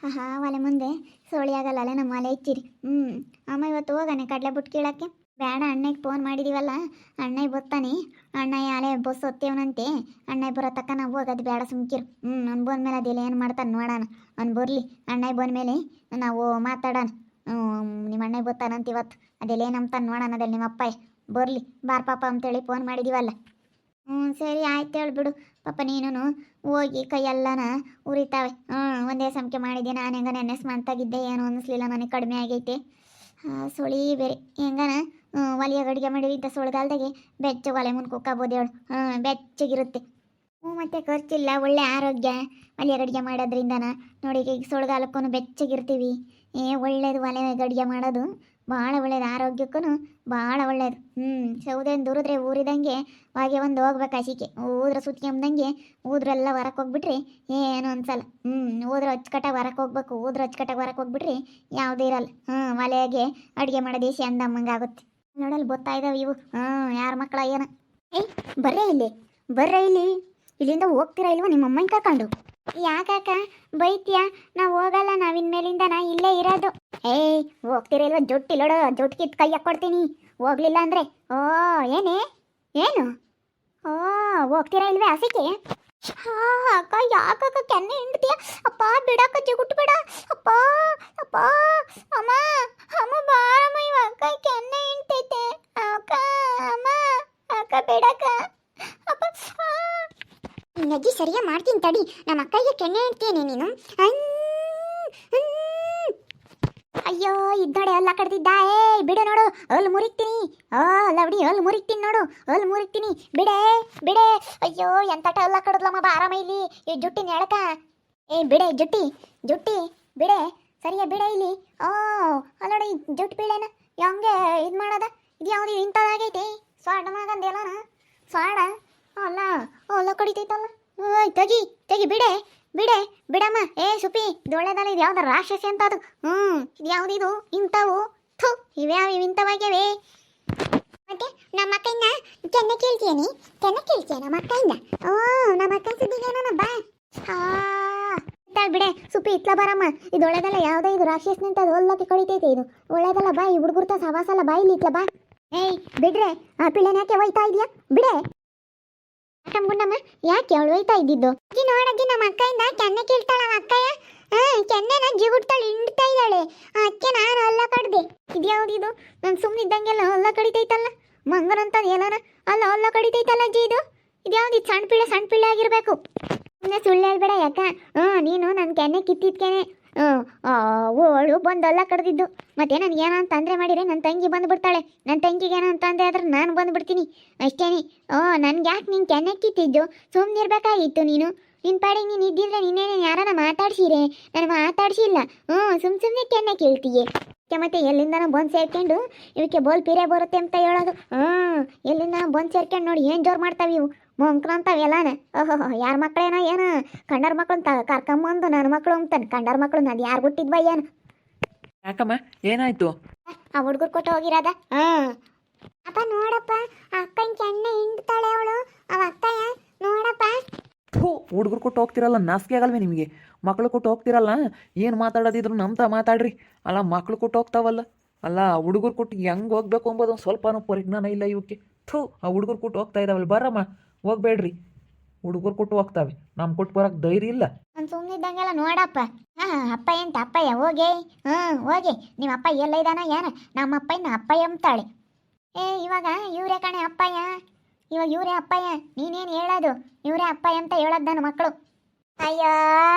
ಆಹಾ ಒಲೆ ಮುಂದೆ ಸೋಳಿ ಆಗಲ್ಲ ನಮ್ಮ ಒಲೆ ಇಚ್ಚಿರಿ. ಅಮ್ಮ ಇವತ್ತು ಹೋಗಾನೆ ಕಡಲೆ ಬುಟ್ಟು ಕೀಳಕ್ಕೆ. ಬೇಡ, ಅಣ್ಣಗೆ ಫೋನ್ ಮಾಡಿದೀವಲ್ಲ, ಅಣ್ಣಯ್ಯ ಬರ್ತಾನೆ. ಅಣ್ಣಯ್ಯ ಅಲೆ ಬಸ್ ಹೊತ್ತೇವನಂತೆ. ಅಣ್ಣಯ್ಯ ಬರೋ ತಕ್ಕ ನಾವು ಹೋಗೋದು ಬೇಡ, ಸುಮ್ಕಿರು. ಅವ್ನು ಬಂದ್ಮೇಲೆ ಅದೆಲ್ಲ ಏನು ಮಾಡ್ತಾನೆ ನೋಡೋಣ. ಅವ್ನು ಬರಲಿ, ಅಣ್ಣಯ್ಯ ಬಂದಮೇಲೆ ನಾವು ಮಾತಾಡೋಣ. ನಿಮ್ಮ ಅಣ್ಣಯ್ಯ ಬರ್ತಾನಂತ ಇವತ್ತು. ಅದೆಲ್ಲ ಏನಂತಾನೆ ನೋಡೋಣ. ಅದಲ್ಲಿ ನಿಮ್ಮ ಅಪ್ಪ ಬರಲಿ ಬಾರ್ ಪಾಪ ಅಂತೇಳಿ ಫೋನ್ ಮಾಡಿದೀವಲ್ಲ. ಸರಿ ಆಯ್ತು ಹೇಳ್ಬಿಡು ಪಾಪ. ನೀನು ಹೋಗಿ ಕೈಯೆಲ್ಲನ ಉರಿತಾವೆ. ಒಂದೇ ಸಮಕೆ ಮಾಡಿದ್ದೆ. ನಾನು ಹೆಂಗ ನೆನ್ನೆಸ್ ಮಂತಾಗಿದ್ದೆ, ಏನು ಅನ್ನಿಸ್ಲಿಲ್ಲ, ನನಗೆ ಕಡಿಮೆ ಆಗೈತೆ. ಸುಳಿ ಬೇರೆ ಹೆಂಗನ ಒಲೆಯಾಗ ಅಡುಗೆ ಮಾಡಿದ್ದ ಸೊಳ್ಗಾಲ್ದಾಗೆ ಬೆಚ್ಚಗೆ ಒಲೆ ಮುಂದೆ ಕುಕ್ಕಾಬೋದು ಹೇಳು. ಬೆಚ್ಚಗಿರುತ್ತೆ. ಮತ್ತು ಖರ್ಚಿಲ್ಲ, ಒಳ್ಳೆ ಆರೋಗ್ಯ ಒಲೆಯಾಗ ಅಡುಗೆ ಮಾಡೋದ್ರಿಂದನ. ನೋಡಿ ಈಗ ಸೊಳ್ಗಾಲಕ್ಕೂ ಬೆಚ್ಚಗಿರ್ತೀವಿ. ಒಳ್ಳೇದು ಒಲೆಯಾಗ ಅಡುಗೆ ಮಾಡೋದು, ಭಾಳ ಒಳ್ಳೇದು. ಆರೋಗ್ಯಕ್ಕೂ ಭಾಳ ಒಳ್ಳೇದು. ಸೌದೆಯನ್ನು ದುರಿದ್ರೆ ಊರಿದಂಗೆ ಹಾಗೆ ಒಂದು ಹೋಗ್ಬೇಕು ಹಸಿಕೆ. ಊದ್ರೆ ಸುತ್ಕೊಂಬಂದಂಗೆ ಊದ್ರೆಲ್ಲ ಹೊರಕ್ಕೆ ಹೋಗ್ಬಿಟ್ರಿ ಏನು ಅನ್ಸಲ್ಲ. ಊದ್ರೆ ಅಚ್ಚುಕಟ್ಟಾಗಿ ಹೊರಕ್ಕೆ ಹೋಗ್ಬೇಕು. ಊದ್ರೆ ಅಚ್ಚುಕಟ್ಟಾಗಿ ಹೊರಕ್ಕೆ ಹೋಗ್ಬಿಟ್ರಿ ಯಾವುದೇ ಇರಲ್ಲ. ಒಲೆಯಾಗೆ ಅಡುಗೆ ಮಾಡೋ ದೇಶ ಅಂದಮ್ಮಂಗೆ ಆಗುತ್ತೆ. ನೋಡಲ್ಲಿ ಬರ್ತಾ ಇದ್ದಾವೆ ಇವು. ಯಾರ ಮಕ್ಕಳ ಏನ? ಬರ್ರೇ ಇಲ್ಲಿ, ಬರ್ರೇ ಇಲ್ಲಿ. ಇಲ್ಲಿಂದ ಹೋಗ್ತೀರಾ ಇಲ್ವ ನಿಮ್ಮ ಅಮ್ಮನ ಕರ್ಕೊಂಡು? ಯಾಕಾಕ ಬೈತ್ಯಾ? ನಾವು ಹೋಗಲ್ಲ, ನಾವಿನ ಮೇಲಿಂದ ನಾ ಇಲ್ಲೇ ಇರೋದು. ಹೋಗ್ತೀರಾ ಇಲ್ವ? ಜೊಟ್ಟಿಲ್ಲೋಡು, ಜೊಟ್ಟು ಕಿತ್ತು ಕೈ ಹಾಕ್ಕೊಡ್ತೀನಿ ಹೋಗ್ಲಿಲ್ಲ ಅಂದರೆ. ಏನೇ ಏನು? ಹೋಗ್ತೀರಾ ಇಲ್ವೇ ಹಸಿಕೆ? ಅಕ್ಕ ಯಾಕಕ್ಕ ಕೆನ್ನೆ ಹಿಂಡ್ತೀಯ? ಅಪ್ಪ ಬಿಡಕ್ಕ, ಜಿಗುಟ್ಟು ಬಿಡ. ಅಪ್ಪ ಅಪ್ಪ, ಅಮ್ಮ ಅಮ್ಮ ಬಾರಮ್ಮ, ಇವ ಅಕ್ಕ ಕೆನ್ನೆ ಹಿಂಡ್ತೈತೆ. ಅಕ್ಕ ಅಮ್ಮ, ಅಕ್ಕ ಬಿಡಕ್ಕ. ಅಪ್ಪ ನಜ್ಜಿ ಸರಿಯಾಗಿ ಮಾಡ್ತೀನಿ ತಡಿ. ನಮ್ಮ ಅಕ್ಕಗೆ ಕೆನ್ನೆ ಇಡ್ತೀನಿ ನೀನು. ಅಯ್ಯೋ ಇದ್ದೋಡೆ ಅಲ್ಲ ಕಡ್ದಿದ್ದ. ಬಿಡು ನೋಡು, ಅಲ್ಲಿ ಮುರಿಕ್ತೀನಿ. ಲವಡಿ ಅಲ್ಲಿ ಮುರಿಕ್ತೀನಿ ನೋಡು, ಅಲ್ಲಿ ಮುರಿಕ್ತೀನಿ. ಬಿಡೆ ಬಿಡೆ. ಅಯ್ಯೋ ಎಂತಟ ಅಲ್ಲ ಕಡದ್ಲಮ್ಮ, ಬಾರಮ್ಮ ಇಲ್ಲಿ. ಈ ಜುಟ್ಟಿನ ಎಳಕ. ಬಿಡೆ ಜುಟ್ಟಿ, ಜುಟ್ಟಿ ಬಿಡೆ. ಸರಿಯಾ ಬಿಡೆ ಇಲ್ಲಿ. ಅಲ್ಲೋಡಿ ಜುಟ್ಟು ಬೀಳೇನ ಹೆಂಗೆ ಇದು ಮಾಡೋದ? ಇದು ಯಾವುದು ಇಂಥದ್ದಾಗೈತೆ? ಸ್ವಾಡ ಮಗಂದೇಲನ ಸ್ವಾಡ. ಅಲ್ಲ ಅಲ್ಲ ಕಡಿತೈತಲ್ಲ. ತೆಗಿ ತೆಗಿ, ಬಿಡೆ ಬಿಡೆ ಬಿಡಮ್ಮ. ಸುಪಿ ದೊಳ್ಳೆದಲ್ಲ. ಇದು ಯಾವ್ದು ರಾಕ್ಷಸಿ ಅಂತ ಅದು. ಇದು ಯಾವುದಿದು? ಇಂಥವು ಥು, ಇವ್ಯಾವ ಇಂಥವಾಗ್ಯವೇ? ಮತ್ತೆ ನಮ್ಮ ಅಕ್ಕಯಿಂದ ಕೆನ್ನೆ ಕೇಳ್ತೀಯನಿ? ಕೆನ್ನೆ ಕೇಳ್ತೀಯ ನಮ್ಮ ಅಕ್ಕಯಿಂದ? ನಮ್ಮ ಅಕ್ಕ ಸುದ್ದಿಗೇನ ಬಾ. ಬಿಡೆ ಸುಪಿ ಇತ್ಲ ಬರಮ್ಮ. ಇದು ಒಳ್ಳೆದಲ್ಲ. ಯಾವುದೋ ಇದು ರಾಕ್ಷಸ ನಿಂತದು ಒಲ್ಲಕ್ಕೆ ಕಡಿತೈತೆ. ಇದು ಒಳ್ಳೆದಲ್ಲ. ಬಾ, ಈ ಹುಡುಗರ್ತ ಸವಾಸಲ್ಲ. ಬಾ ಇಲ್ಲಿ ಇತ್ಲ ಬಾ. ಬಿಡ್ರೆ ಆ ಪಿಳ್ಳೆನ ಯಾಕೆ ಒಯ್ತಾ ಇದೆಯಾ? ಬಿಡೆ. ಗುಂಡಮ್ಮ ಯಾಕೆ ಅವಳು ಒಯ್ತಾ ಇದ್ದಿದ್ದು? ನೋಡಜ್ಜಿ, ನಮ್ಮ ಅಕ್ಕಯಿಂದ ಕೆನ್ನೆ ಕೇಳ್ತಾಳ ಅಕ್ಕಯ್ಯ. ಕೆನ್ನೆನ ಜಿಗುಡ್ತಾಳೆ, ಹಿಂಡ್ತಾ ಇದ್ದಾಳೆ. ಅದಕ್ಕೆ ನಾನು ಅಲ್ಲ ಕಡ್ದೆ. ಇದ್ಯಾವುದಿದು? ನಾನು ಸುಮ್ಮನಿದ್ದಂಗೆಲ್ಲ ಹೊಲ್ಲ ಕಡಿತೈತಲ್ಲ. ಮಂಗನಂತ ಏನಾರ ಅಲ್ಲ ಹೊಲ್ಲ ಕಡಿತೈತಲ್ಲ ಅಜ್ಜಿ. ಇದ್ಯಾವ್ದು? ಸಣ್ಣ ಪಿಳ್ಳೆ, ಸಣ್ಣ ಪಿಳ್ಳೆ ಆಗಿರ್ಬೇಕು. ಸುಮ್ಮನೆ ಸುಳ್ಳು ಹೇಳ್ಬೇಡ ಯಾಕ. ನೀನು ನನ್ನ ಕೆನ್ನೆ ಕಿತ್ತಿದ್ಕೇನೆ ಅವಳು ಬಂದು ಅಲ್ಲ ಕಡ್ದಿದ್ದು. ಮತ್ತೆ ನನಗೆ ಏನೋ ಅಂತ ಅಂದರೆ ಮಾಡಿದರೆ ನನ್ನ ತಂಗಿ ಬಂದುಬಿಡ್ತಾಳೆ. ನನ್ನ ತಂಗಿಗೆ ಏನೋ ಅಂತ ಅಂದೆ ಆದ್ರೆ ನಾನು ಬಂದುಬಿಡ್ತೀನಿ ಅಷ್ಟೇನೆ. ನನ್ಗೆ ಯಾಕೆ ನೀನು ಕೆನ್ನೆ ಕಿತ್ತಿದ್ದು? ಸುಮ್ಮನಿರ್ಬೇಕಾಗಿತ್ತು ನೀನು. ನಿನ್ನ ಪಾಡಿಗೆ ನೀನು ಇದ್ದಿದ್ರೆ ನಿನ್ನೇನೆ ಯಾರನ್ನ ಮಾತಾಡ್ಸಿರೆ. ನಾನು ಮಾತಾಡ್ಸಿಲ್ಲ. ಸುಮ್ಮನೆ ಕೆನ್ನೆ ಕೇಳ್ತೀಯೇ. ಮತ್ತೆ ಎಲ್ಲಿಂದನೋ ಬಂದು ಸೇರ್ಕೊಂಡು ಇವಕ್ಕೆ ಬೋಲ್ ಪಿರೇ ಬರುತ್ತೆ ಅಂತ ಹೇಳೋದು. ಎಲ್ಲಿಂದನೋ ಬಂದು ಸೇರ್ಕೊಂಡು ನೋಡಿ ಏನು ಜೋರು ಮಾಡ್ತಾವೆ ಇವು ಮೊಂಕ್ರು ಅಂತಾವೆ ಎಲ್ಲಾನ. ಯಾರ ಮಕ್ಕಳೇನೋ ಏನು ಕಂಡರ ಮಕ್ಕಳು ಕರ್ಕೊಂಬಂದು ನನ್ನ ಮಕ್ಕಳು ಅಂತಾನೆ. ಕಂಡರ ಮಕ್ಕಳು ಅದು ಯಾರು ಬಿಟ್ಟಿದ್ವ ಏನು? ಯಾಕಮ್ಮ ಏನಾಯ್ತು? ಆ ಹುಡುಗರು ಕೊಟ್ಟು ಹೋಗಿರೋದ. ಅಪ್ಪ ನೋಡಪ್ಪ, ಅಕ್ಕನ ಕೆನ್ನೆ ಹಿಂಡ್ತಾಳೆ ಅವಳು. ಅವ ಅಕ್ಕಯ್ಯ ನೋಡಪ್ಪ. ಹುಡುಗರು ಕೊಟ್ಟು ಹೋಗ್ತಿರಲ್ಲ, ನಾಸಿಕೆ ಆಗಲ್ವೇ ನಿಮಗೆ? ಮಕ್ಕಳು ಕೊಟ್ಟು ಹೋಗ್ತಿರಲ್ಲ, ಏನು ಮಾತಾಡೋದಿದ್ರು ನಮ್ತ ಮಾತಾಡ್ರಿ. ಅಲ್ಲ ಮಕ್ಕಳು ಕೊಟ್ಟು ಹೋಗ್ತಾವಲ್ಲ. ಅಲ್ಲ ಹುಡುಗರು ಕೊಟ್ಟು ಹೆಂಗೆ ಹೋಗ್ಬೇಕು ಅಂಬೋದು ಒಂದು ಸ್ವಲ್ಪನೂ ಪರಿಜ್ಞಾನ ಇಲ್ಲ ಇವಕ್ಕೆ. ಆ ಹುಡುಗರು ಕೊಟ್ಟು ಹೋಗ್ತಾ ಇದ್ದಾವಲ್ಲ, ಬರಮ್ಮ ಹೋಗ್ಬೇಡ್ರಿ. ಹುಡುಗರು ಕೊಟ್ಟು ಹೋಗ್ತಾವೆ, ನಮ್ಮ ಕೊಟ್ಟು ಬರೋಕ್ಕೆ ಧೈರ್ಯ ಇಲ್ಲ. ನಾನು ಸುಮ್ಮನಿದ್ದಂಗೆಲ್ಲ ನೋಡಪ್ಪ. ಅಪ್ಪಯ್ಯ ಅಂತ ಅಪ್ಪಯ್ಯ ಹೋಗಿ. ಹೋಗಿ ನಿಮ್ಮ ಅಪ್ಪ ಎಲ್ಲ ಇದ್ದಾನ ಏನ? ನಮ್ಮ ಅಪ್ಪಯ್ಯನ ಅಪ್ಪಯ್ಯ ಅಂತಾಳೆ. ಇವಾಗ ಇವರೇ ಕಣೆ ಅಪ್ಪಯ್ಯ. ಇವಾಗ ಇವರೇ ಅಪ್ಪಯ್ಯ. ನೀನೇನು ಹೇಳೋದು? ಇವರೇ ಅಪ್ಪಯ್ಯ ಅಂತ ಹೇಳೋದು ನನ್ನ ಮಕ್ಕಳು. ಅಯ್ಯೋ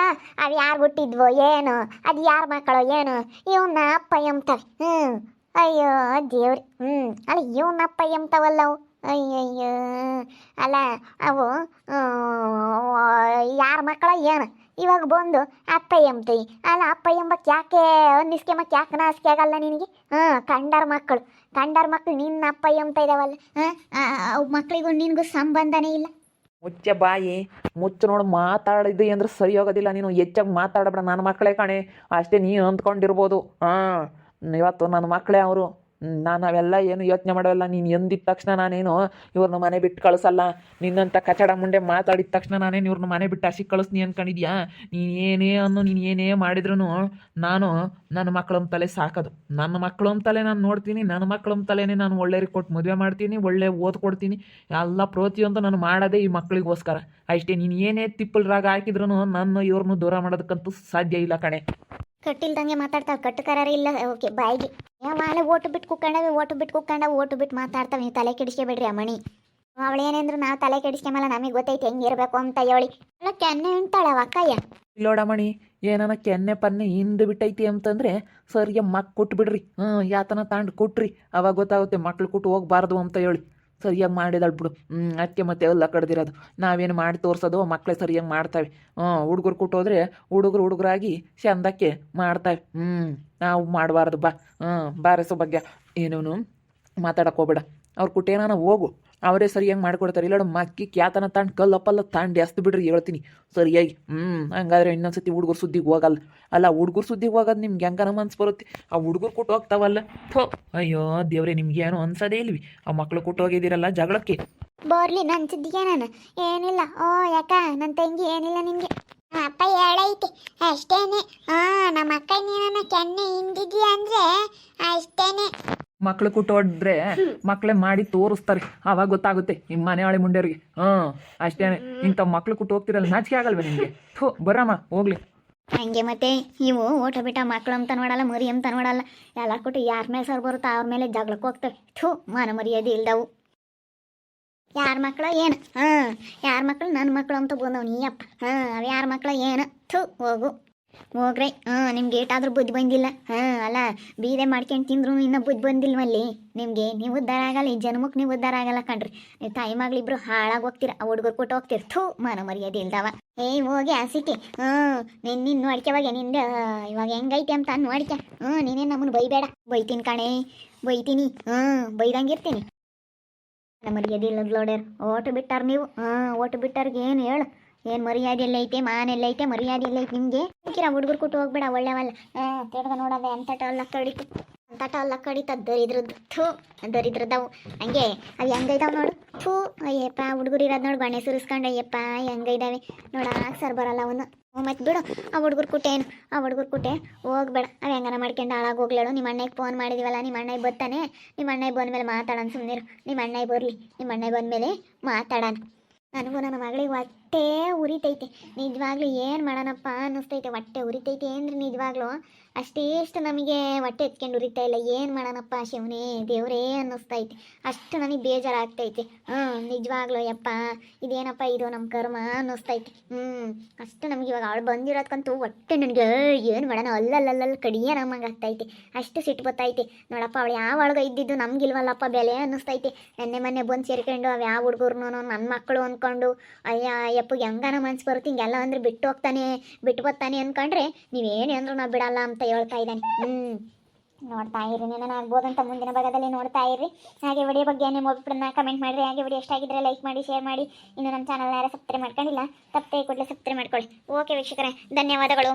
ಅವು ಯಾರು ಹುಟ್ಟಿದ್ವೋ ಏನು? ಅದು ಯಾರ ಮಕ್ಕಳು ಏನು? ಇವನ್ನ ಅಪ್ಪಯ್ಯ ಅಂತಾವೆ. ಅಯ್ಯೋ ದೇವ್ರಿ. ಅಲ್ಲ ಇವನ್ನ ಅಪ್ಪಯ್ಯ ಅಂತಾವಲ್ಲ ಅವು. ಅಯ್ಯಯ್ಯೋ ಅಲ್ಲ ಅವು ಯಾರ ಮಕ್ಕಳ ಏನು? ಇವಾಗ ಬಂದು ಅಪ್ಪಯ್ಯ ಎಂಬ್ತಿ. ಅಲ್ಲ ಅಪ್ಪಯ್ಯ ಎಂಬಕ್ಕೆ ಯಾಕೆ ಅನ್ನಿಸ್ಕೆಂಬಕ್ಕೆ ಯಾಕೆ ನಾಚಿಕೆ ಆಗಲ್ಲ ನಿನಗೆ? ಕಂಡರ ಮಕ್ಕಳು, ಕಂಡರ ಮಕ್ಕಳು ನಿನ್ನ ಅಪ್ಪಯ್ಯ ಎಂಬ್ತಾ ಇದ್ದಾವಲ್ಲ. ಅವು ಮಕ್ಕಳಿಗೂ ನಿನಗೂ ಸಂಬಂಧನೇ ಇಲ್ಲ. ಮುಚ್ಚ ಬಾಯಿ ಮುಚ್ಚು ನೋಡು. ಮಾತಾಡಿದ್ವಿ ಅಂದ್ರೆ ಸರಿ ಹೋಗೋದಿಲ್ಲ. ನೀನು ಹೆಚ್ಚಾಗಿ ಮಾತಾಡಬೇಡ. ನನ್ನ ಮಕ್ಕಳೇ ಕಣೆ, ಅಷ್ಟೇ ನೀನು ಅಂದ್ಕೊಂಡಿರ್ಬೋದು. ಇವತ್ತು ನನ್ನ ಮಕ್ಕಳೇ ಅವರು. ನಾನು ಅವೆಲ್ಲ ಏನು ಯೋಚನೆ ಮಾಡೋಲ್ಲ. ನೀನು ಎಂದಿದ್ದ ತಕ್ಷಣ ನಾನೇನು ಇವ್ರನ್ನ ಮನೆ ಬಿಟ್ಟು ಕಳಿಸಲ್ಲ. ನಿನ್ನಂಥ ಕಚಡ ಮುಂಡೆ ಮಾತಾಡಿದ ತಕ್ಷಣ ನಾನೇನು ಇವ್ರನ್ನ ಮನೆ ಬಿಟ್ಟು ಹಸಿ ಕಳಿಸ್ನಿ ಅನ್ಕೊಂಡಿದ್ಯಾ? ನೀನು ಏನೇ ಅನ್ನು ನೀನು ಏನೇ ಮಾಡಿದ್ರು ನಾನು ನನ್ನ ಮಕ್ಕಳ ತಲೆ ಸಾಕೋದು. ನನ್ನ ಮಕ್ಕಳು ಅಂತಲೇ ನಾನು ನೋಡ್ತೀನಿ. ನನ್ನ ಮಕ್ಕಳ ತಲೆನೇ ನಾನು ಒಳ್ಳೆಯವ್ರಿಗೆ ಕೊಟ್ಟು ಮದುವೆ ಮಾಡ್ತೀನಿ, ಒಳ್ಳೆ ಓದ್ಕೊಡ್ತೀನಿ. ಎಲ್ಲ ಪ್ರತಿಯೊಂದು ನಾನು ಮಾಡೋದೇ ಈ ಮಕ್ಕಳಿಗೋಸ್ಕರ ಅಷ್ಟೇ. ನೀನು ಏನೇ ತಿಪ್ಪಲ್ ರಾಗ ಹಾಕಿದ್ರು ನನ್ನ ಇವ್ರನ್ನೂ ದೂರ ಮಾಡೋದಕ್ಕಂತೂ ಸಾಧ್ಯ ಇಲ್ಲ ಕಣೆ. ಕಟ್ಟಿಲ್ದಂಗೆ ಮಾತಾಡ್ತಾವೆ, ಕಟ್ಟುಕಾರರೇ ಇಲ್ಲ ಓಕೆ ಬಾಯಿಗೆ. ಯಾವಾಗಲೇ ಓಟು ಬಿಟ್ಟು ಕುಕ್ಕಂಡವೆ, ಓಟು ಬಿಟ್ಟು ಮಾತಾಡ್ತಾವೆ. ನೀವು ತಲೆ ಕೆಡಿಸ್ಕೊಬೇಡ್ರಿ ಅಮ್ಮಣಿ. ಅವಳೇನೆಂದ್ರು ನಾವು ತಲೆ ಕೆಡಿಸ್ಕೊಂಬಲ್ಲ, ನಮಗೆ ಗೊತ್ತೈತೆ ಹೆಂಗಿರ್ಬೇಕು ಅಂತ ಹೇಳಿ. ಅಲ್ಲ ಕೆನ್ನೆ ಉಂಟಾಳೆ ಅಕ್ಕಯ್ಯ. ಇಲ್ಲೋಡಮಣಿ, ಏನನ ಕೆನ್ನೆ ಪನ್ನೆ ಹಿಂದೆ ಬಿಟ್ಟೈತಿ ಅಂತಂದರೆ ಸರಿಗೆ ಕೊಟ್ಬಿಡ್ರಿ. ಯಾತನ ತಾಂಡು ಕೊಟ್ರಿ, ಅವಾಗ ಗೊತ್ತಾಗುತ್ತೆ ಮಕ್ಳು ಕೊಟ್ಟು ಹೋಗ್ಬಾರ್ದು ಅಂತ ಹೇಳಿ. ಸರಿಯಾಗಿ ಮಾಡಿದಳು ಬಿಡು. ಅದಕ್ಕೆ ಮತ್ತೆ ಎಲ್ಲ ಕಡ್ದಿರೋದು. ನಾವೇನು ಮಾಡಿ ತೋರಿಸೋದು ಮಕ್ಕಳೇ ಸರಿಯಾಗಿ ಮಾಡ್ತವೆ. ಹುಡುಗರು ಕೊಟ್ಟೋದ್ರೆ ಹುಡುಗರಾಗಿ ಚಂದಕ್ಕೆ ಮಾಡ್ತವೆ. ನಾವು ಮಾಡಬಾರ್ದು. ಬಾರಸೋ ಬಗ್ಗೆ ಏನೂ ಮಾತಾಡಕ್ಕೆ ಹೋಗ್ಬೇಡ. ಅವ್ರು ಕೊಟ್ಟೇನಾನ ಹೋಗು, ಅವರೇ ಸರಿಯಾಗಿ ಮಾಡಿಕೊಡ್ತಾರೆ. ಇಲ್ಲೋಡು ಮಕ್ಕಿ ಕ್ಯಾತನ ತಾಂಡು ಕಲ್ಲಪ್ಪಲ್ಲ ತಾಂಡು ಎಸ್ದು ಬಿಡ್ರಿ ಹೇಳ್ತೀನಿ ಸರಿಯಾಗಿ. ಹಂಗಾದ್ರೆ ಇನ್ನೊಂದ್ಸತಿ ಹುಡುಗರು ಸುದ್ದಿಗೆ ಹೋಗಲ್ಲ. ಅಲ್ಲ ಹುಡುಗರು ಸುದ್ದಿಗೆ ಹೋಗೋದು ನಿಮ್ಗೆ ಹೆಂಗನ ಮನ್ಸು ಬರುತ್ತೆ? ಆ ಹುಡುಗರು ಕೊಟ್ಟು ಹೋಗ್ತಾವಲ್ಲ, ಅಯ್ಯೋ ದೇವ್ರೆ, ನಿಮ್ಗೆ ಏನೋ ಅನ್ಸೋದೇ ಇಲ್ವಿ. ಆ ಮಕ್ಳು ಕೊಟ್ಟು ಹೋಗಿದ್ದೀರಲ್ಲ ಜಗಳಕ್ಕೆ. ಬೋರ್ಲಿ ನನ್ನ ಸುದ್ದಿಗೆ ನಾನು ಏನಿಲ್ಲ. ಓ ಯಾಕ ನನ್ನ ತಂಗಿ ಏನಿಲ್ಲ ನಿಮಗೆ ಅಪ್ಪ ಹೇಳೈತೆ ಅಷ್ಟೇನೆ. ನಮ್ಮ ಅಕ್ಕ ನೀನ ಕೆನ್ನೆ ಹಿಂದಿದ್ಯಾ ಅಂದ್ರೆ ಅಷ್ಟೇನೆ. ಮಕ್ಳು ಕೊಟ್ಟೋಡ್ರೆ ಮಕ್ಕಳೇ ಮಾಡಿ ತೋರಿಸ್ತಾರೆ, ಆವಾಗ ಗೊತ್ತಾಗುತ್ತೆ ನಿಮ್ಮ ಮನೆಯಾಳೆ ಮುಂಡೆಯವ್ರಿಗೆ. ಅಷ್ಟೇನೆ. ಇಂಥ ಮಕ್ಳು ಕೊಟ್ಟು ಹೋಗ್ತಿರಲ್ಲ, ನಾಚಿಕೆ ಆಗಲ್ವ ನಿಮಗೆ? ಬರಮ್ಮ ಹೋಗ್ಲಿ. ಹಂಗೆ ಮತ್ತೆ ಇವು ಓಟ ಬಿಟ್ಟ ಮಕ್ಳು ಅಂತ ನೋಡಲ್ಲ, ಮರಿ ಅಂತ ನೋಡಲ್ಲ. ಎಲ್ಲ ಕೊಟ್ಟು ಯಾರ ಮೇಲೆ ಸರ್ ಬರುತ್ತೋ ಅವ್ರ ಮೇಲೆ ಜಗಳಕ್ಕೆ ಹೋಗ್ತವೆ. ಮಾನ ಮರ್ಯಾದೆ ಇಲ್ದವು. ಯಾರ ಮಕ್ಕಳು ಏನು? ಯಾರ ಮಕ್ಕಳು ನನ್ನ ಮಕ್ಕಳು ಅಂತ ಬಂದವ್ ನೀಯಪ್ಪ. ಅವು ಯಾರ ಮಕ್ಕಳು ಏನು? ಹೋಗ್ರಿ. ನಿಮ್ಗೆ ಏಟಾದ್ರೂ ಬುದ್ಧಿ ಬಂದಿಲ್ಲ. ಅಲ್ಲ ಬೀದೆ ಮಾಡ್ಕೊಂಡು ತಿಂದ್ರು ಇನ್ನೂ ಬುದ್ಧಿ ಬಂದಿಲ್ವಲ್ಲಿ ನಿಮಗೆ. ನೀವು ಉದ್ಧಾರ ಆಗಲ್ಲ, ಈ ಜನ್ಮಕ್ಕೆ ನೀವು ಉದ್ಧಾರ ಆಗಲ್ಲ ಕಣ್ರಿ. ನೀವು ತಾಯಿ ಮಗಳಿಬ್ರು ಹಾಳಾಗಿ ಹೋಗ್ತೀರ, ಆ ಹುಡುಗರು ಕೊಟ್ಟು ಹೋಗ್ತೀರ. ಮಾನ ಮರ್ಯಾದೆ ಇಲ್ದವ. ಹೋಗಿ ಹಸಿಕೆ. ನಿನ್ನ ನೋಡ್ಕೆವಾಗ ನಿಂದ ಇವಾಗ ಹೆಂಗೈತೆ ಅಂತ ನೋಡ್ಕೆ. ನೀನೇನು ನಮ್ಮನ್ನು ಬೈಬೇಡ. ಬೈತೀನಿ ಕಣೆ, ಬೈತೀನಿ. ಬೈದಂಗಿರ್ತೀನಿ. ಮರ್ಯಾದೆ ಇಲ್ಲ ಲೋಡ್ಯಾರ. ಓಟು ಬಿಟ್ಟಾರ ನೀವು. ಓಟು ಬಿಟ್ಟಾರ್ಗೆ ಏನು ಹೇಳು? ಏನು ಮರ್ಯಾದೆ ಎಲ್ಲ ಐತೆ, ಮಾನೆಲ್ಲ ಐತೆ, ಮರ್ಯಾದೆ ಎಲ್ಲ ಐತೆ ನಿಮಗೆ. ಹುಡುಕಿರ ಹುಡುಗರು ಕೊಟ್ಟು ಹೋಗ್ಬೇಡ, ಒಳ್ಳೆವಲ್ಲ. ತಿರ್ಗ ನೋಡೋದೆ ಅಂತಟ ಎಲ್ಲ ಕಡಿತ ದರಿದ್ರದವು. ಹಂಗೆ ಅವು ಹೆಂಗೈದಾವೆ ನೋಡು. ಅಯ್ಯಪ್ಪ ಹುಡುಗರು ಇರೋದು ನೋಡು, ಬಣ್ಣೆ ಸುರಿಸ್ಕೊಂಡು ಅಯ್ಯಪ್ಪ ಹೆಂಗೈದಾವೆ ನೋಡ. ಸರ್ ಬರಲ್ಲ ಅವನು. ಮತ್ತೆ ಬಿಡು, ಆ ಹುಡುಗರು ಕುಟ್ಟೆ ಹೋಗ್ಬೇಡ. ಅವು ಹೆಂಗನ ಮಾಡ್ಕೊಂಡು ಹಾಳಾಗೋಗ್ಲೇಳು. ನಿಮ್ಮ ಅಣ್ಣಗೆ ಫೋನ್ ಮಾಡಿದೀವಲ್ಲ, ನಿಮ್ಮ ಅಣ್ಣಗೆ ಬರ್ತಾನೆ. ನಿಮ್ಮ ಅಣ್ಣಗೆ ಬಂದಮೇಲೆ ಮಾತಾಡೋಣ, ಸುಮ್ಮನಿರು. ನಿಮ್ಮ ಅಣ್ಣಗೆ ಬರಲಿ, ನಿಮ್ಮ ಅಣ್ಣಗೆ ಬಂದಮೇಲೆ ಮಾತಾಡೋಣ. ನನಗೂ ನನ್ನ ಮಗಳಿಗೆ ಹೊಟ್ಟೆ ಉರಿತೈತೆ ನಿಜವಾಗ್ಲೂ. ಏನು ಮಾಡೋಣಪ್ಪ ಅನ್ನಿಸ್ತೈತೆ. ಹೊಟ್ಟೆ ಉರಿತೈತೆ ಅಂದ್ರೆ ನಿಜವಾಗ್ಲೂ ಅಷ್ಟೇಷ್ಟು ನಮಗೆ ಹೊಟ್ಟೆ ಎತ್ಕೊಂಡು ಉರಿತಾ ಇಲ್ಲ. ಏನು ಮಾಡೋಣಪ್ಪ ಶಿವನೇ ದೇವರೇ ಅನ್ನಿಸ್ತೈತೆ. ಅಷ್ಟು ನನಗೆ ಬೇಜಾರಾಗ್ತೈತೆ. ನಿಜವಾಗ್ಲೂ ಯಪ್ಪ, ಇದೇನಪ್ಪ ಇದು ನಮ್ಮ ಕರ್ಮ ಅನ್ನಿಸ್ತೈತೆ. ಅಷ್ಟು ನಮಗೆ ಇವಾಗ ಅವಳು ಬಂದಿರೋದ್ಕಂತೂ ಹೊಟ್ಟೆ ನನಗೆ ಏನು ಮಾಡೋಣ ಅಲ್ಲಲ್ಲಲ್ಲಿ ಕಡಿಯೇ ನಮಗೆ ಆಗ್ತೈತೆ. ಅಷ್ಟು ಸಿಟ್ಟು ಬರ್ತೈತೆ ನೋಡಪ್ಪ. ಅವಳು ಯಾವ ಒಳಗೆ ಇದ್ದಿದ್ದು ನಮಗಿಲ್ವಲ್ಲಪ್ಪ ಬೆಲೆ ಅನ್ನಿಸ್ತೈತೆ. ಮೊನ್ನೆ ಬಂದು ಸೇರ್ಕೊಂಡು ಅವು ಯಾವ ಹುಡುಗರು ನನ್ನ ಮಕ್ಕಳು ಅಂದ್ಕೊಂಡು ಯಪ್ಪಗೆ ಹೆಂಗಾನ ಮನ್ಸು ಬರುತ್ತೆ. ಹಿಂಗೆಲ್ಲ ಅಂದರೆ ಬಿಟ್ಟು ಬರ್ತಾನೆ ಅಂದ್ಕೊಂಡ್ರೆ ನೀವೇನು ಅಂದ್ರೂ ನಾವು ಬಿಡಲ್ಲ ಅಂತ ಹೇಳ್ತಾ ಇದ್ದಾನೆ. ನೋಡ್ತಾ ಇರಿ, ಆಗ್ಬೋದಂತ ಮುಂದಿನ ಭಾಗದಲ್ಲಿ ನೋಡ್ತಾ ಇರ್ರಿ. ಹಾಗೆ ವಿಡಿಯೋ ಬಗ್ಗೆ ನಿಮ್ಮ ಒಬ್ಬರನ್ನ ಕಮೆಂಟ್ ಮಾಡಿರಿ. ಹಾಗೆ ವಿಡಿಯೋ ಎಷ್ಟಾಗಿದ್ರೆ ಲೈಕ್ ಮಾಡಿ, ಶೇರ್ ಮಾಡಿ. ಇನ್ನು ನಮ್ಮ ಚಾನಲ್ ಯಾರು ಸಬ್ಸ್ಕ್ರೈಬ್ ಮಾಡ್ಕೊಂಡಿಲ್ಲ ತಪ್ಪೇ ಕೂಡಲೇ ಸಬ್ಸ್ಕ್ರೈಬ್ ಮಾಡ್ಕೊಳ್ಳಿ. ಓಕೆ ವೀಕ್ಷಕರೇ, ಧನ್ಯವಾದಗಳು.